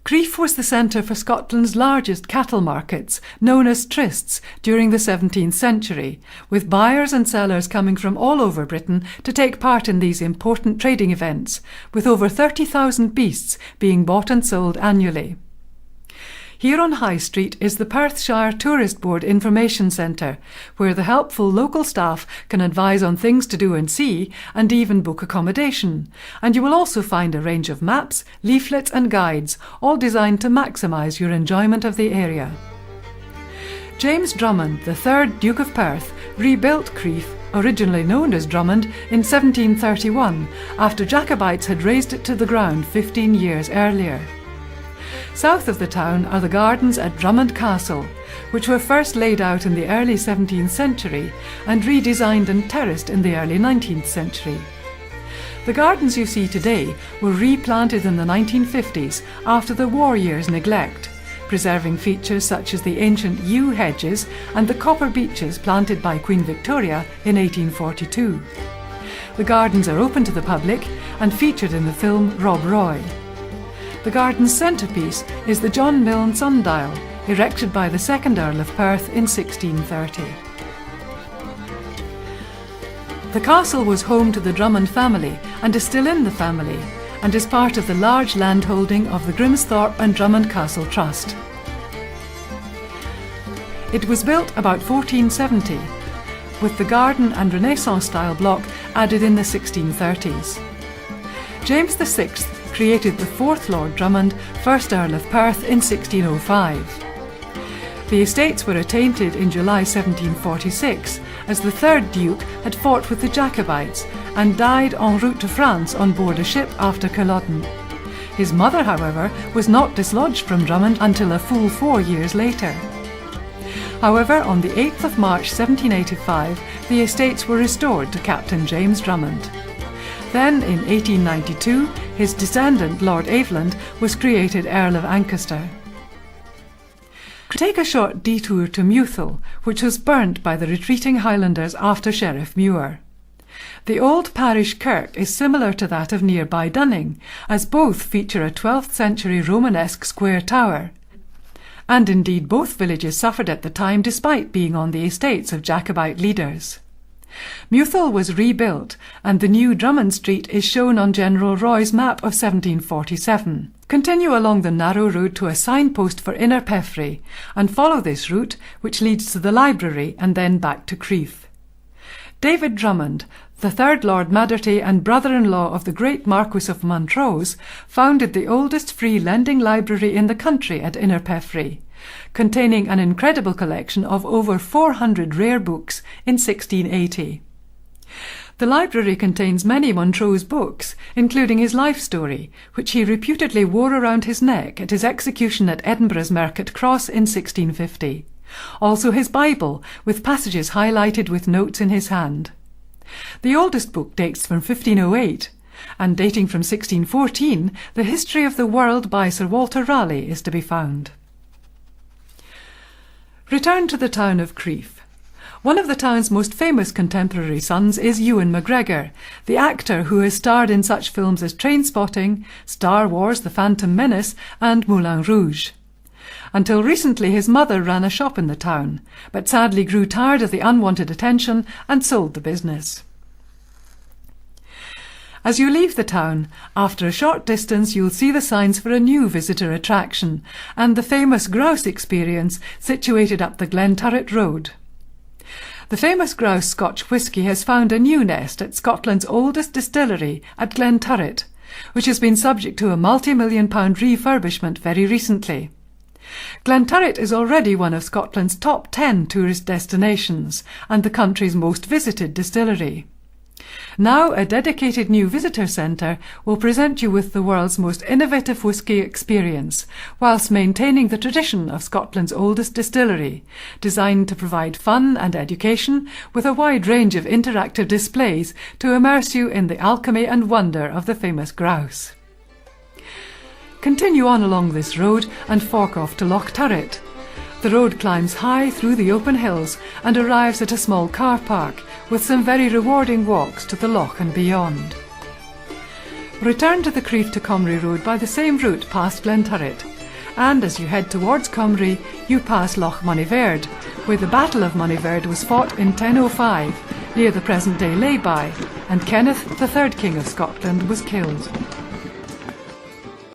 Crieff was the centre for Scotland's largest cattle markets, known as Trysts, during the 17th century, with buyers and sellers coming from all over Britain to take part in these important trading events, with over 30,000 beasts being bought and sold annually. Here on High Street is the Perthshire Tourist Board Information Centre, where the helpful local staff can advise on things to do and see, and even book accommodation. And you will also find a range of maps, leaflets and guides, all designed to maximise your enjoyment of the area. James Drummond, the 3rd Duke of Perth, rebuilt Crieff, originally known as Drummond, in 1731, after Jacobites had razed it to the ground 15 years earlier. South of the town are the gardens at Drummond Castle, which were first laid out in the early 17th century and redesigned and terraced in the early 19th century. The gardens you see today were replanted in the 1950s after the war years' neglect, preserving features such as the ancient yew hedges and the copper beeches planted by Queen Victoria in 1842. The gardens are open to the public and featured in the film Rob Roy. The garden's centrepiece is the John Milne sundial, erected by the 2nd Earl of Perth in 1630. The castle was home to the Drummond family and is still in the family, and is part of the large landholding of the Grimsthorpe and Drummond Castle Trust. It was built about 1470, with the garden and Renaissance-style block added in the 1630s. James VI created the 4th Lord Drummond, 1st Earl of Perth, in 1605. The estates were attainted in July 1746, as the 3rd Duke had fought with the Jacobites and died en route to France on board a ship after Culloden. His mother, however, was not dislodged from Drummond until a full 4 years later. However, on the 8th of March 1785, the estates were restored to Captain James Drummond. Then, in 1892, his descendant, Lord Aveland, was created Earl of Ancaster. Take a short detour to Mewthal, which was burnt by the retreating Highlanders after Sheriff Muir. The old parish kirk is similar to that of nearby Dunning, as both feature a 12th century Romanesque square tower. And indeed both villages suffered at the time despite being on the estates of Jacobite leaders. Mewthal was rebuilt, and the new Drummond Street is shown on General Roy's map of 1747. Continue along the narrow road to a signpost for Innerpeffray, and follow this route, which leads to the library and then back to Crieff. David Drummond, the 3rd Lord Maderty and brother-in-law of the great Marquis of Montrose, founded the oldest free lending library in the country at Innerpeffray, containing an incredible collection of over 400 rare books in 1680. The library contains many Montrose books, including his life story, which he reputedly wore around his neck at his execution at Edinburgh's Market Cross in 1650. Also his Bible, with passages highlighted with notes in his hand. The oldest book dates from 1508, and dating from 1614, the History of the World by Sir Walter Raleigh is to be found. Return to the town of Crieff. One of the town's most famous contemporary sons is Ewan MacGregor, the actor who has starred in such films as Trainspotting, Star Wars: The Phantom Menace and Moulin Rouge. Until recently his mother ran a shop in the town, but sadly grew tired of the unwanted attention and sold the business. As you leave the town, after a short distance you'll see the signs for a new visitor attraction and the famous grouse experience situated up the Glenturret Road. The famous grouse Scotch whisky has found a new nest at Scotland's oldest distillery at Glenturret, which has been subject to a multi-million-pound refurbishment very recently. Glenturret is already one of Scotland's top 10 tourist destinations and the country's most visited distillery. Now a dedicated new visitor centre will present you with the world's most innovative whisky experience, whilst maintaining the tradition of Scotland's oldest distillery, designed to provide fun and education with a wide range of interactive displays to immerse you in the alchemy and wonder of the famous grouse. Continue on along this road and fork off to Loch Turret. The road climbs high through the open hills and arrives at a small car park, with some very rewarding walks to the loch and beyond. Return to the Crieff to Comrie Road by the same route past Glenturret, and as you head towards Cymru, you pass Loch Moniverde, where the Battle of Moniverde was fought in 1005, near the present-day lay-by, and Kenneth, the third King of Scotland, was killed.